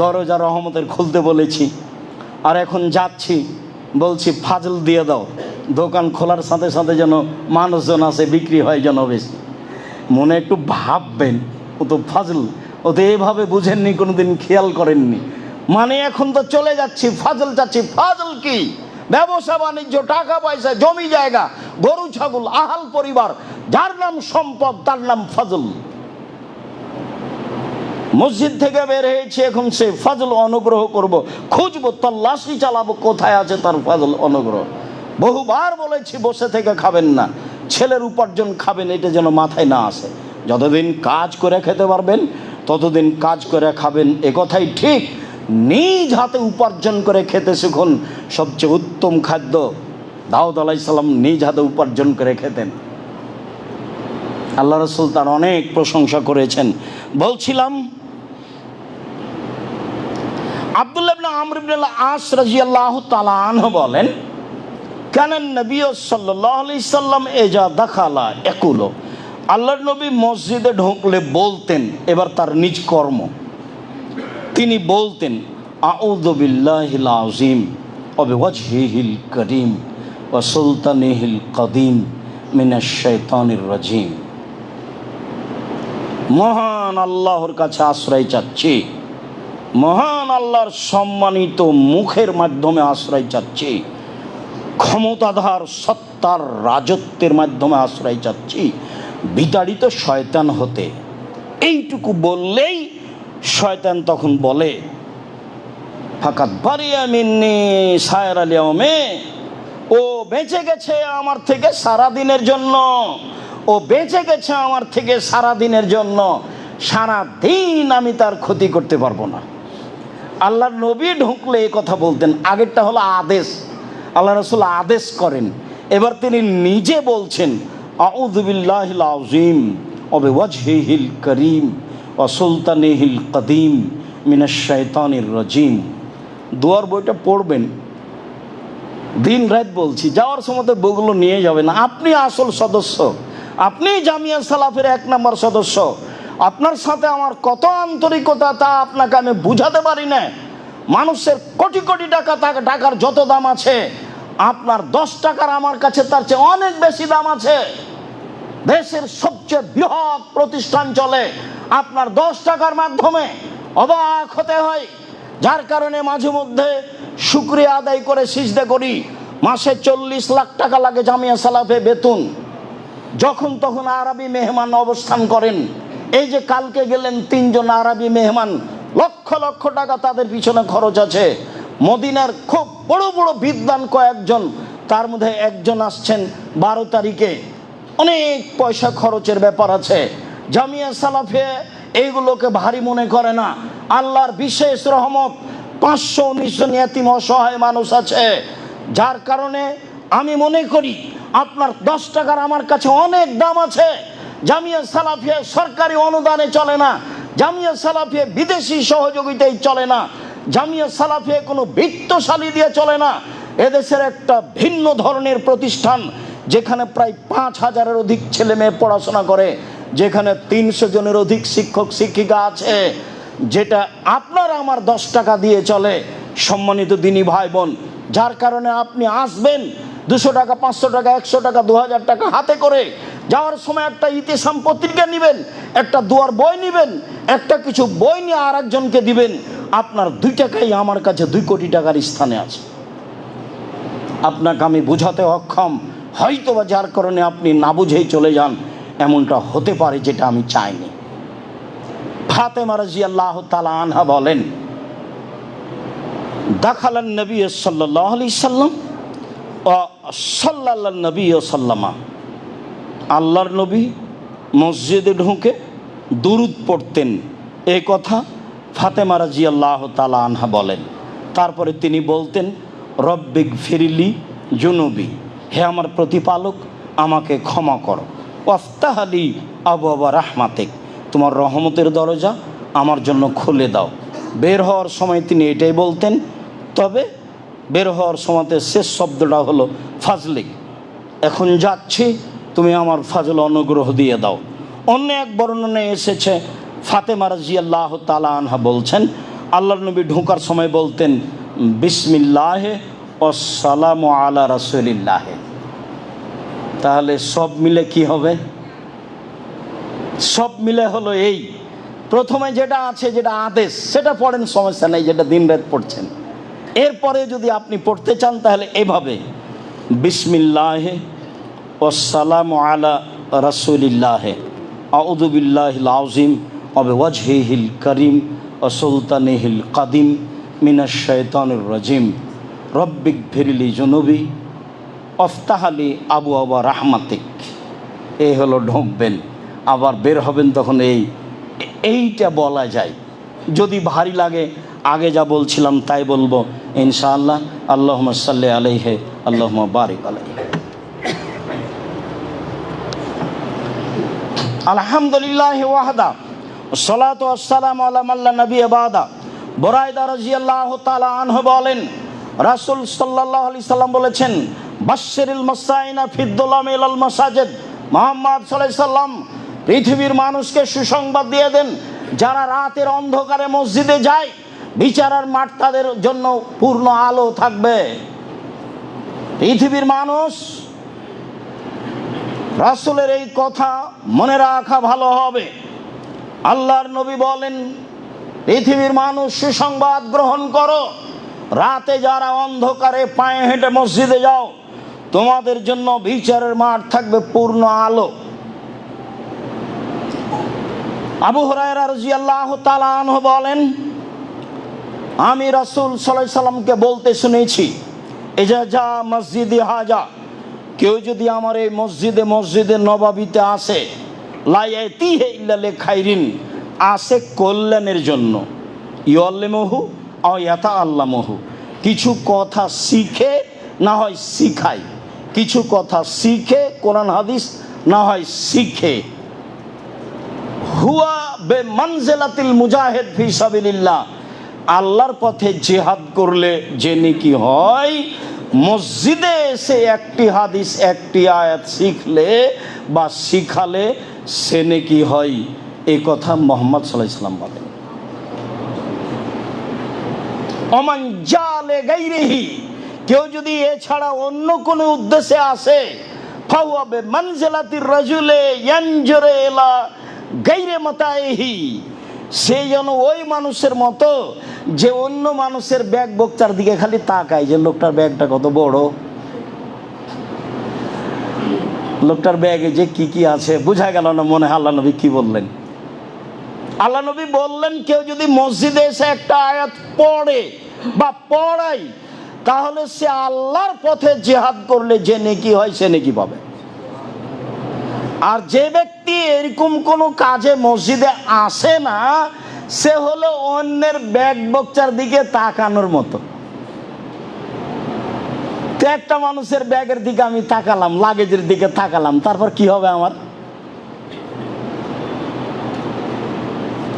দরজা রহমতের খুলতে বলেছি, আর এখন যাচ্ছি, বলছি ফাজল দিয়ে দাও, দোকান খোলার সাথে সাথে যেন মানুষজন আসে, বিক্রি হয় যেন বেশি। মনে একটু ভাববেন, ও তো ফাজল, ও তো এইভাবে বুঝেননি, কোনোদিন খেয়াল করেননি। মানে এখন তো চলে যাচ্ছি, ফাজল যাচ্ছি। ফাজল কি? ব্যবসা বাণিজ্য, টাকা পয়সা, জমি জায়গা, গরু ছাগল, আহাল পরিবার, যার নাম সম্পদ তার নাম ফাজল। মসজিদ থেকে বের হয়েছে, এখন সে ফাজল অনুগ্রহ করব, খুঁজবো, তল্লাশি চালাবো, কোথায় আছে তার ফাজল অনুগ্রহ। বহুবার বলেছি বসে থেকে খাবেন না, ছেলের উপার্জন খাবেন, এটা যেন মাথায় না আসে। যতদিন কাজ করে খেতে পারবেন ততদিন কাজ করে খাবেন, এ কথাই ঠিক। নিজ হাতে উপার্জন করে খেতে শিখুন, সবচেয়ে উত্তম খাদ্য। দাউদ আলাইহিস সালাম নিজ হাতে উপার্জন করে খেতেন, আল্লাহ রাসূল তার অনেক প্রশংসা করেছেন। বলছিলাম, আব্দুল্লাহ ইবনে আমর ইবনে আস রাদিয়াল্লাহু তাআলা আনহু বলেন, কানান নবী সাল্লাল্লাহু আলাইহি সাল্লাম এজা দাখালা ইয়াকুলু, আল্লাহর নবী মসজিদে ঢুকলে বলতেন, এবার তার নিজ কর্ম, তিনি বলতেন, আউযু বিল্লাহিল আযীম ওয়া বিওয়াজহিহিল কারীম ওয়া সুলতানিহিল কাদীম মিনাশ শাইতানির রাজীম। মহান আল্লাহর কাছে আশ্রয় চাচ্ছি, মহান আল্লাহর সম্মানিত মুখের মাধ্যমে আশ্রয় চাচ্ছি, ক্ষমতাধর সত্তার রাজত্বের মাধ্যমে আশ্রয় চাচ্ছি বিতাড়িত শয়তান হতে। এইটুকু বললেই শয়তান তখন বলে, ফাকাত বারিয়া মিন্নি সায়রাল ইয়াউমে, ও বেঁচে গেছে আমার থেকে সারা দিনের জন্য, ও বেঁচে গেছে আমার থেকে সারা দিনের জন্য, সারা দিন আমি তার ক্ষতি করতে পারবো না। আল্লাহর নবী ঢুকলে এই কথা বলতেন। আগেরটা হলো আদেশ, আল্লাহ রাসূল আদেশ করেন, এবার তিনি নিজে বলছেন, আউযু বিল্লাহিল আযীম ওয়া বিওয়াজহিহিল কারীম ওয়া সুলতানিহিল কাদীম মিনাশ শাইতানির রাজীম। দুয়ার বইটা পড়বেন, দিন রাত বলছি, যাওয়ার সময় বইগুলো নিয়ে যাবেন। আপনি আসল সদস্য, আপনি জামিয়া সালাফের 1 নম্বর সদস্য। আপনার সাথে আমার কত আন্তরিকতা তা আপনাকে আমি বুঝাতে পারি না। মানুষের কোটি কোটি টাকার যত দাম আছে, আপনার 10 টাকার আমার কাছে তার চেয়ে অনেক বেশি দাম আছে। দেশের সবচেয়ে বৃহৎ প্রতিষ্ঠান চলে আপনার 10 টাকার মাধ্যমে, অবাক হতে হয়। যার কারণে মাঝে মধ্যে শুকরিয়া আদায় করে সিজদা করি। মাসে 40 লাখ টাকা লাগে জামিয়া সালাফে বেতন। যখন তখন আরবি মেহমান অবস্থান করেন। এই যে কালকে গেলেন 3 জন আরবি মেহমান, লক্ষ লক্ষ টাকা তাদের পিছনে খরচ আছে। মদিনার খুব বড় বড় বিদ্বান কয়েকজন, তার মধ্যে একজন আসছেন 12 তারিখে। অনেক পয়সা খরচের ব্যাপার আছে। জামিয়া সালাফে এইগুলোকে ভারী মনে করে না। আল্লাহর বিশেষ রহমত, 519 জন ইয়াতীম অসহায় মানুষ আছে। যার কারণে আমি মনে করি আপনার 10 টাকার আমার কাছে অনেক দাম আছে। জামিয়া সালাফিয়া সরকারি অনুদানে চলে না, জামিয়া সালাফিয়া বিদেশি সহযোগিতায় চলে না, জামিয়া সালাফিয়া কোনো বিত্তশালী দিয়ে চলে না। এদেশের একটা ভিন্ন ধরনের প্রতিষ্ঠান, যেখানে প্রায় 5000-এর অধিক ছেলে মেয়ে পড়াশোনা করে, যেখানে 300 জনের অধিক শিক্ষক শিক্ষিকা আছে, যেটা আপনার আমার 10 টাকা দিয়ে চলে। সম্মানিত দিনী ভাই বোন, যার কারণে আপনি আসবেন 200 টাকা, 500 টাকা, 100 টাকা, 2000 টাকা হাতে করে, যাওয়ার সময় একটা ইতিসাম পত্রিকা নেবেন, একটা দুয়ার বই নেবেন, একটা কিছু বই নিয়ে আর একজনকে দিবেন। আপনার 2 টাকাই আমার কাছে 2 কোটি টাকার স্থানে আছে। আপনাকে আমি বুঝাতে অক্ষম, হয়তোবা যার কারণে আপনি না বুঝেই চলে যান, এমনটা হতে পারে, যেটা আমি চাইনি। ফাতেমা রাদিয়াল্লাহু তাআলা আনহা বলেন, দাখালান নবী সাল্লাল্লাহু আলাইহি সাল্লাম ও সাল্লাল্লাহু নবী সাল্লামা, আল্লাহর নবী মসজিদে ঢুকে দুরূদ পড়তেন। এই কথা ফাতেমা রাদিয়াল্লাহু তাআলা আনহা বলেন। তারপরে তিনি বলতেন, রব্বিক ফিরলি জুনুবি, হে আমার প্রতিপালক আমাকে ক্ষমা করো, ওয়াফতাহালি আবওয়াবা রাহমাতিক, তোমার রহমতের দরজা আমার জন্য খুলে দাও। বের হওয়ার সময় তিনি এটাই বলতেন। তবে বের হওয়ার সময়তে শেষ শব্দটা হলো ফাজলিক, এখন যাচ্ছি, তুমি আমার ফাজল অনুগ্রহ দিয়ে দাও। অন্য এক বর্ণনায় এসেছে, ফাতেমা রাদিয়াল্লাহু তাআলা আনহা বলছেন, আল্লাহর নবী ঢোকার সময় বলতেন, বিসমিল্লাহে ওয়াসসালামু আলা রাসূলিল্লাহে। তাহলে সব মিলে কি হবে? সব মিলে হলো এই, প্রথমে যেটা আছে, যেটা আদেশ, সেটা পড়েন, সমস্যা নেই, যেটা দিন রাত পড়ছেন। এরপরে যদি আপনি পড়তে চান তাহলে এভাবে, বিসমিল্লাহে ওয়াসসালামু আলা রাসূলিল্লাহে আউযু বিল্লাহিল আযীম ওয়া বিওয়াজহিহিল কারীম ওয়া সুলতানিহিল কাদীম মিনাশ শাইতানির রাজীম, রব্বিক ফিরলি জুনুবি ওয়াফতাহলি আবওয়াবা রাহমাতিক। এই হলো ঢুকবেন, আবার বের হবেন তখন এইটা বলা যায়। যদি ভারী লাগে আগে যা বলছিলাম তাই বলবো ইনশাআল্লাহ। আল্লাহুম্মা সাল্লি আলাইহি আল্লাহুম্মা বারিক আলাইহি। আলহামদুলিল্লাহি ওয়াহদা ওয়াসসালাতু ওয়াসসালামু আলা মান লা নাবিয়্যা বাদা। বুরায়দা রাদিয়াল্লাহু তাআলা আনহু বলেন, রাসূল সাল্লাল্লাহু আলাইহি সাল্লাম বলেছেন, বাশশিরিল মুসাইনা ফিদ-দুলাম ইলাল মাসাজিদ। মুহাম্মদ সাল্লাল্লাহু আলাইহি সাল্লাম পৃথিবীর মানুষকে সুসংবাদ দিয়ে দেন, যারা রাতের অন্ধকারে মসজিদে যায়, বিচারের মাঠ তাদের জন্য পূর্ণ আলো থাকবে। পৃথিবীর মানুষ, রাসূলের এই কথা মনে রাখা ভালো হবে। আল্লাহর নবী বলেন, পৃথিবীর মানুষ সুসংবাদ গ্রহণ করো, রাতে যারা অন্ধকারে পায়ে হেঁটে মসজিদে যাও, তোমাদের জন্য বিচারের মাঠ থাকবে পূর্ণ আলো। আবু হুরায়রা রাদিয়াল্লাহু তাআলা আনহু বলেন, আমি রাসূল সাল্লাল্লাহু আলাইহি সাল্লামকে বলতে শুনেছি, এজা যা মসজিদে হাজা, কেউ যদি আমার এই মসজিদে নববীতে আসে, লা ইয়াতিহি ইল্লা লিখাইরিন, আসে কল্যাণের জন্য, ইউআল্লিমুহু আও ইয়াতাআল্লামুহু, কিছু কথা শিখে না হয় শিখায়, কিছু কথা শিখে কোরআন হাদিস না হয় শিখে, হুয়া বেমানজিলাতিল মুজাহিদ ফি সাবিলিল্লাহ, আল্লাহর পথে জিহাদ করলে যে নেকি হয়, মসজিদে এসে একটি হাদিস একটি আয়াত শিখলে বা শিখালে সে নেকি হয়। এই কথা মুহাম্মদ সাল্লাল্লাহু আলাইহি ওয়াসাল্লাম বলেন। ওমান জালে গায়রিহি, কেউ যদি এছাড়া অন্য কোনো উদ্দেশ্যে আসে, ফাহুয়া বিমানজিলাতির রাজুলে ইয়ানজুরু ইলা গায়রি মাতাইহি, সে যেন ওই মানুষের মতো যে অন্য মানুষের ব্যাগ বক্তার দিকে খালি তাকায়, যে লোকটার ব্যাগটা কত বড়, লোকটার ব্যাগে যে কি কি আছে। বোঝা গেল না মনে হয় আল্লাহ নবী কি বললেন? আল্লাহ নবী বললেন, কেউ যদি মসজিদে এসে একটা আয়াত পড়ে বা পড়ায়, তাহলে সে আল্লাহর পথে জিহাদ করলে যে নেকি হয় সে নেকি পাবে। আর যে ব্যক্তি এরকম কোনো কাজে মসজিদে আসে না, সে হলো অন্যের ব্যাগ বক্তার দিকে তাকানোর মতো। তো একটা মানুষের ব্যাগের দিকে আমি তাকালাম, লাগেজের দিকে তাকালাম, তারপর কি হবে আমার?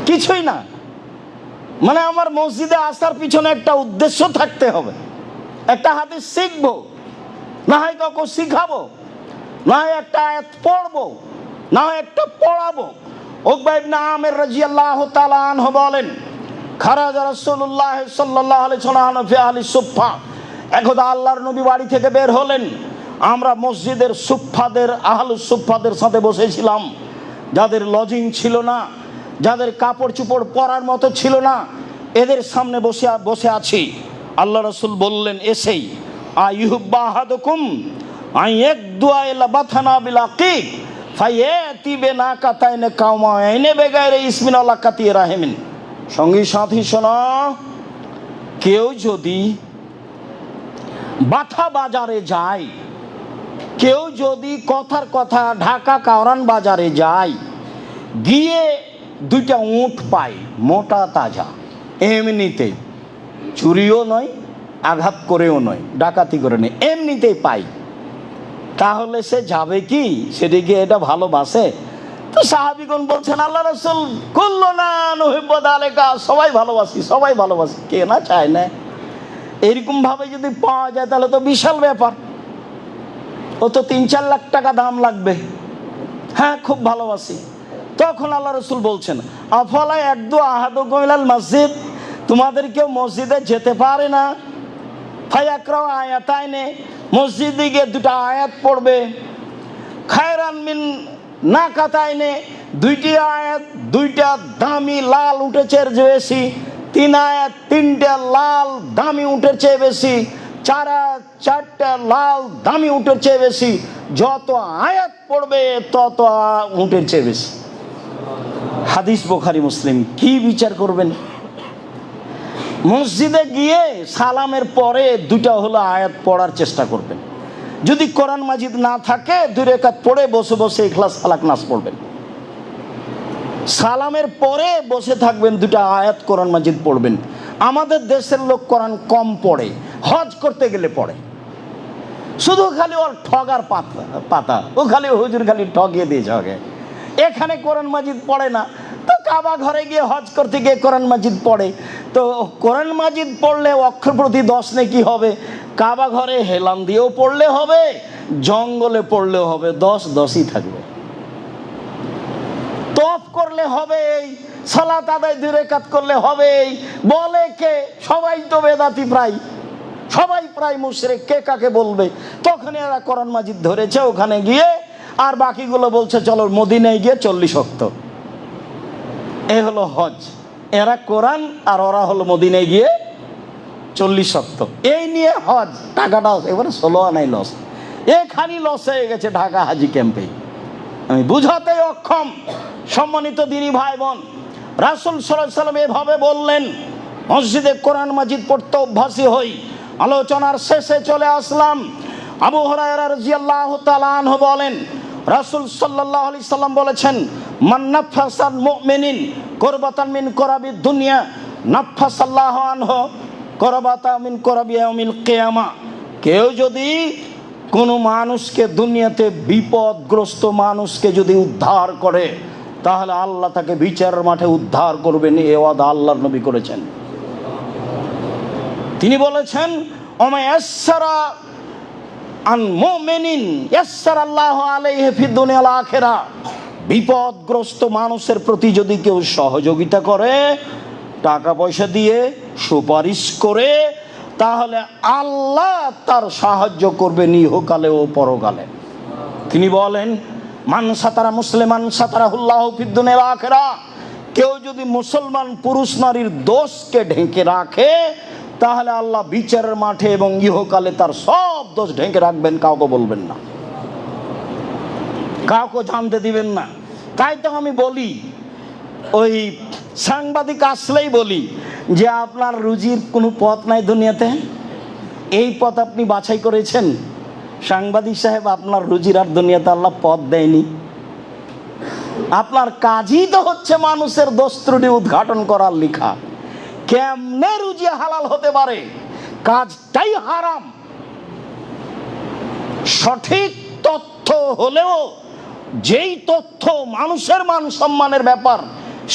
কিছুই না। মানে আমার মসজিদে আসার পিছনে একটা উদ্দেশ্য থাকতে হবে, একটা হাদিস শিখবো, না হয় কাউকে শিখাবো, না হয় একটা আয়াত পড়বো, না হয় একটা পড়াবো। উকবা ইবনে আমির রাদিয়াল্লাহু তাআলা আনহু বলেন, খারাজা রাসূলুল্লাহ সাল্লাল্লাহু আলাইহি ওয়াসাল্লাম ফি আহলি সুফফা, একদা আল্লাহর নবী বাড়ি থেকে বের হলেন, আমরা মসজিদের সুফফাদের, আহলুস সুফফাদের সাথে বসেছিলাম, যাদের লজিং ছিল না, যাদের কাপড় চোপড় পরার মতো ছিল না, এদের সামনে বসে আছি। আল্লাহ রাসূল বললেন, এসেই আইয়ুহব্বা আহাদুকুম আইয়াকদুয়া ইলা বাথানা বিল আকিক ফায়াতি বিনাকাতাইন কাওমাইন বেগাইরে ইসমিন আল্লাহ কাতি রাহিমিন। সঙ্গী সাথী শোনো, কেউ যদি বাথা বাজারে যায়, কেউ যদি কথার কথা ঢাকা কাওরান বাজারে যায়, গিয়ে দুইটা উট পায়, মোটা তাজা, এমনিতে চুরিও নয়, আঘাত করেও নয়, ডাকাতি করে নেই, এমনিতেই পাই, তাহলে সে যাবে কি? সেদিকে এটা ভালোবাসে? তো সাহাবীগণ বলছেন, আল্লাহ রাসূল কুল্লুনা নুহিব্বু যালিকা, সবাই ভালোবাসি, সবাই ভালোবাসি, কে না চায় না? এরকম ভাবে যদি পাওয়া যায় তাহলে তো বিশাল ব্যাপার, ও তো ৩-৪ লাখ টাকা দাম লাগবে। হ্যাঁ, খুব ভালোবাসি। তখন আল্লাহ রাসূল বলছেন, আফালা ইয়াকদু আহাদুকুম ইলাল মসজিদ, তোমাদের কেউ মসজিদে যেতে পারে না, ফায়াকরাউ আয়াতাইনে, মসজিদে গিয়ে দুটা আয়াত পড়বে, খায়রান মিন নাকাতাইনে, দুইটি আয়াত, দুইটা দামি লাল উটের চেয়ে বেশি, 3 আয়াত 3টা লাল দামি উটের চেয়ে বেশি, 4 আয়াত 4টা লাল দামি উটের চেয়ে বেশি, যত আয়াত পড়বে তত উটের চেয়ে বেশি। হাদিস বুখারী মুসলিম। কি বিচার করবেন? মসজিদে গিয়ে সালামের পরে দুইটা হলো আয়াত পড়ার চেষ্টা করবেন। যদি কোরআন মাজিদ না থাকে 2 রাকাত পড়ে বসে বসে ইখলাস ফালাক নাস পড়বেন। সালামের পরে বসে থাকবেন, দুটা আয়াত কোরআন মাজিদ পড়বেন। আমাদের দেশের লোক কোরআন কম পড়ে, হজ করতে গেলে পড়ে, শুধু খালি ওর ঠগার পাতা, ও খালি হুজুর খালি ঠগিয়ে দিয়ে ঝগে, এখানে কোরআন মাজিদ পড়ে না। তো কাবা ঘরে গিয়ে হজ করতে গিয়ে কোরআন মাজিদ পড়ে, তো কোরআন মাজিদ পড়লে অক্ষর প্রতি 10 নেকি হবে, কাবা ঘরে হেলান দিয়েও পড়লে হবে, জঙ্গলে পড়লেও হবে, 10-10ই থাকবে। তফ করলে হবে, সালাত আদায় 2 রাকাত করলে হবে, বলে কে? সবাই তো বেদাতি, সবাই প্রায় মুশরিক, কে কাকে বলবে? তখন এরা কোরআন মাজিদ ধরেছে ওখানে গিয়ে, আর বাকিগুলো বলছে চলো মদিনায় গিয়ে 40 ওয়াক্ত। এই হলো হজ। এরা কোরআন আর ওরা হলো মদিনায় গিয়ে 40 শক্ত, এই নিয়ে হজ। টাকাটা এবারে 16 আনাই লস, এখানি লস হয়ে গেছে ঢাকা হাজি ক্যাম্পে। আমি বুঝাতে অক্ষম। সম্মানিত দিনী ভাই বোন, রাসূল সাল্লাল্লাহু আলাইহি সাল্লাম এভাবে বললেন, মসজিদে কোরআন মাজিদ পড়তে অভ্যাসী হই। আলোচনার শেষে চলে আসলাম। আবু হুরায়রা রাদিয়াল্লাহু তাআলা আনহু বলেন, রাসূল সাল্লাল্লাহু আলাইহি সাল্লাম বলেছেন, মান নাফাসাল মুমিনিন কুরবাতান মিন কুরাবিদ দুনিয়া নাফাসাল্লাহু আনহু কুরবাতান মিন কুরাবি ইয়াউমিল কিয়ামা। কেউ যদি কোনো মানুষকে, দুনিয়াতে বিপদগ্রস্ত মানুষকে যদি উদ্ধার করে, তাহলে আল্লাহ তাকে বিচারের মাঠে উদ্ধার করবেন। এ ওয়াদা আল্লাহর নবী করেছেন। তিনি বলেছেন, ওমা ইয়াসসারা আন মুমিনিন ইয়াসসারাল্লাহু আলাইহি ফিদ দুনিয়া ওয়াল আখিরা। বিপদগ্রস্ত মানুষের প্রতি যদি কেউ সহযোগিতা করে, টাকা পয়সা দিয়ে, সুপারিশ করে, তাহলে আল্লাহ তার সাহায্য করবেন ইহকালে ও পরকালে। তিনি বলেন, মান সাতারা মুসলিমান সাতারাহুল্লাহু ফিদ দুনিয়া ওয়াল আখিরা। কেউ যদি মুসলমান পুরুষ নারীর দোষকে ঢেকে রাখে, তাহলে আল্লাহ বিচারের মাঠে এবং ইহকালে তার সব দোষ ঢেকে রাখবেন, কাউকে বলবেন না, কাউকে জানতে দিবেন না। তাই তো আমি বলি, ওই সাংবাদিক আসলেই বলি যে আপনার রুজির কোনো পথ নাই দুনিয়াতে, এই পথ আপনি বাছাই করেছেন। সাংবাদিক সাহেব, আপনার রুজির আর দুনিয়াতে আল্লাহ পথ দেয়নি। আপনার কাজই তো হচ্ছে মানুষের দোষ ত্রুটি উদ্ঘাটন করার লেখা। কেমনে রুজি হালাল হতে পারে? কাজটাই হারাম। সঠিক তথ্য হলেও যেই তথ্য মানুষের মান সম্মানের ব্যাপার,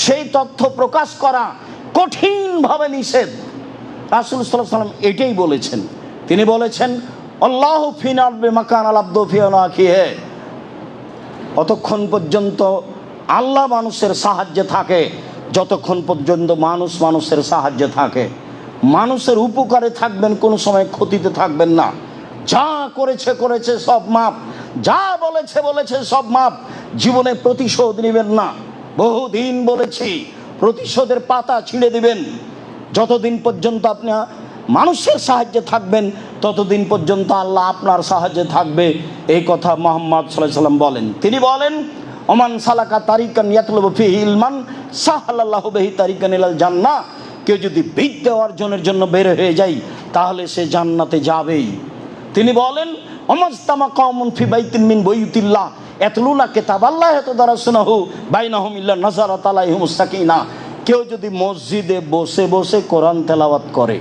সেই তথ্য প্রকাশ করা কঠিনভাবে নিষেধ। রাসূল সাল্লাল্লাহু আলাইহি ওয়াসাল্লাম এটাই বলেছেন। তিনি বলেছেন, আল্লাহু ফিনাল বিমাকান আল আব্দু ফিনা আখিহি। অতক্ষণ পর্যন্ত আল্লাহ মানুষের সাহায্যে থাকে যতক্ষণ পর্যন্ত মানুষ মানুষের সাহায্যে থাকে। মানুষের উপকারে থাকবেন, কোনো সময় ক্ষতিতে থাকবেন না। যা করেছে করেছে, সব মাপ। যা বলেছে বলেছে, সব মাপ। জীবনে প্রতিশোধ নেবেন না। বহুদিন বলেছি, প্রতিশোধের পাতা ছিঁড়ে দিবেন। যতদিন পর্যন্ত আপনি মানুষের সাহায্যে থাকবেন, ততদিন পর্যন্ত আল্লাহ আপনার সাহায্যে থাকবে। এই কথা মুহাম্মদ সাল্লাল্লাহু আলাইহি ওয়াসাল্লাম বলেন। তিনি বলেন, ওমান সালাকা তারিকান ইয়াতলুবু ফিহি ইলমান সাহালাল্লাহু বিহি তারিকান ইলাল জান্নাহ। কেউ যদি বিদ্যা অর্জনের জন্য বের হয়ে যায়, তাহলে সে জান্নাতে যাবেই। তিনি বলেন, ওমাজতামা কওমুন ফি বাইতিন মিন বুয়ুতিল্লাহ ইয়াতলুনা কিতাবাল্লাহ ইয়াতাদারাসুনাহু বাইনাহুম ইল্লা নাযারাত আলাইহিমুস সাকিনাহ। কেউ যদি মসজিদে বসে বসে কোরআন তেলাওয়াত করে,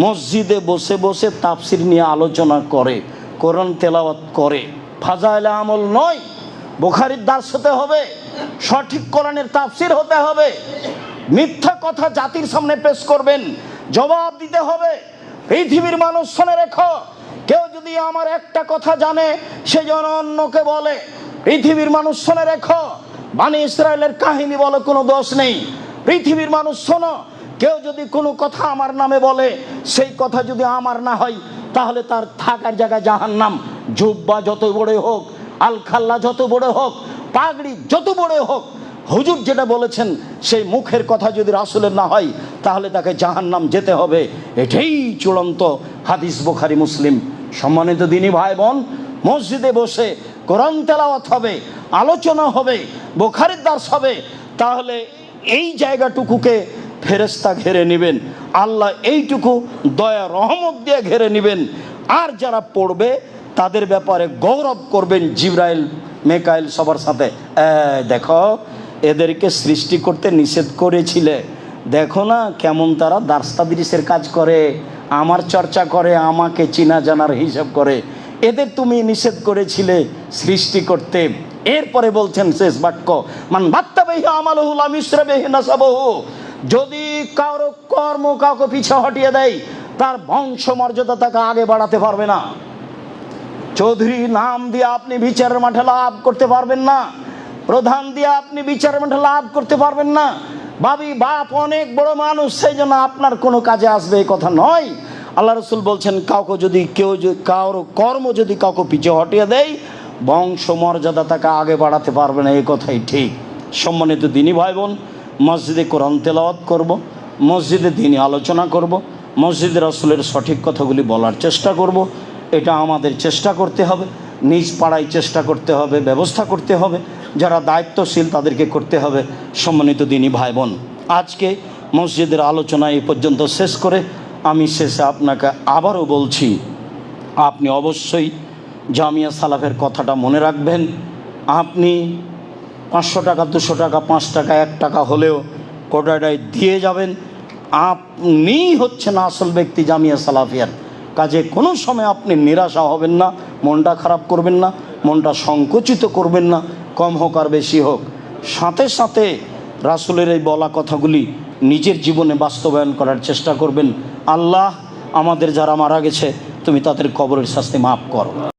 মসজিদে বসে বসে তাফসির নিয়ে আলোচনা করে, কোরআন তেলাওয়াত করে, ফাজাইলে আমল নয়। বুখারীর দার্স হতে হবে, সঠিক কোরআনের তাফসির হতে হবে। মিথ্যা কথা জাতির সামনে পেশ করবেন, জবাব দিতে হবে। পৃথিবীর মানুষ শুনে রেখো, কেউ যদি আমার একটা কথা জানে, সে যেন অন্যকে বলে। পৃথিবীর মানুষ শুনে রেখো, বনি ইসরায়েলের কাহিনী বলে কোনো দোষ নেই। পৃথিবীর মানুষ শোনো, কেউ যদি কোনো কথা আমার নামে বলে, সেই কথা যদি আমার না হয়, তাহলে তার থাকার জায়গায় জাহান্নাম। জুব্বা যত বড় হোক, আলখাল্লা যত বড় হোক, পাগড়ি যত বড় হোক, হুজুর যেটা বলেছেন সেই মুখের কথা যদি রাসূলের না হয়, তাহলে তাকে জাহান্নাম যেতে হবে। এটাই চূড়ান্ত হাদিস, বুখারী মুসলিম। সম্মানিত দিনী ভাই বোন, মসজিদে বসে কোরআন তেলাওয়াত হবে, আলোচনা হবে, বুখারীর দার্স হবে, তাহলে এই জায়গাটুকুকে ফেরেশতা ঘিরে নেবেন। আল্লাহ এইটুকু দয়া রহমত দিয়ে ঘিরে নেবেন। আর যারা পড়বে তাদের ব্যাপারে গৌরব করবেন জিবরাইল, মেকাইল সবার সাথে। দেখো, এদেরকে সৃষ্টি করতে নিষেধ করেছিলে, দেখো না কেমন তারা দার্স্তাদরিসের কাজ করে, আমার চর্চা করে, আমাকে চিনা জানার হিসাব করে। এদের তুমি নিষেধ করেছিলে সৃষ্টি করতে। এরপরে বলছেন শেষ বাক্য, মান বাত্তাবিহি আমালুহু লাম ইসরাবিহি নাসাবুহু। যদি কারো কর্ম কাউকে পিছা হটিয়ে দেয়, তার বংশ মর্যাদা তাকে আগে বাড়াতে পারবে না। চৌধুরী নাম দিয়ে আপনি বিচারের মাঠে লাভ করতে পারবেন না। প্রধান দিয়ে আপনি বিচারের মাঠে লাভ করতে পারবেন না। ভাবি বাপ অনেক বড় মানুষ, সেই জন্য আপনার কোনো কাজে আসবে এই কথা নয়। আল্লাহ রসুল বলছেন, কাউকে যদি কারো কর্ম যদি কাউকে পিছে হটিয়ে দেয়, বংশ মর্যাদা তাকে আগে বাড়াতে পারবে না। এই কথাই ঠিক। সম্মানিত দিনী ভাই বোন, মসজিদে কোরআন তেলাওয়াত করব, মসজিদে দিনী আলোচনা করব, মসজিদে রাসূলের সঠিক কথাগুলি বলার চেষ্টা করব। এটা আমাদের চেষ্টা করতে হবে, নিজ পাড়ায় চেষ্টা করতে হবে, ব্যবস্থা করতে হবে, যারা দায়িত্বশীল তাদেরকে করতে হবে। সম্মানিত দিনী ভাই বোন, আজকে মসজিদের আলোচনা এই পর্যন্ত শেষ করে আমি শেষে আপনাকে আবারও বলছি, আপনি অবশ্যই জামিয়া সালাফের কথাটা মনে রাখবেন। আপনি 500 টাকা, 200 টাকা, 5 টাকা, 1 টাকা হলেও কোটাটায় দিয়ে যাবেন। আপনি হচ্ছেন আসল ব্যক্তি জামিয়া সালাফিয়ার। কাজে কোনো সময় আপনি নিরাশা হবেন না, মনটা খারাপ করবেন না, মনটা সংকুচিত করবেন না, কম হোক আর বেশি হোক। সাথে সাথে রাসূলের এই বলা কথাগুলি নিজের জীবনে বাস্তবায়ন করার চেষ্টা করবেন। আল্লাহ আমাদের যারা মারা গেছে, তুমি তাদের কবরের শাস্তি মাফ করো।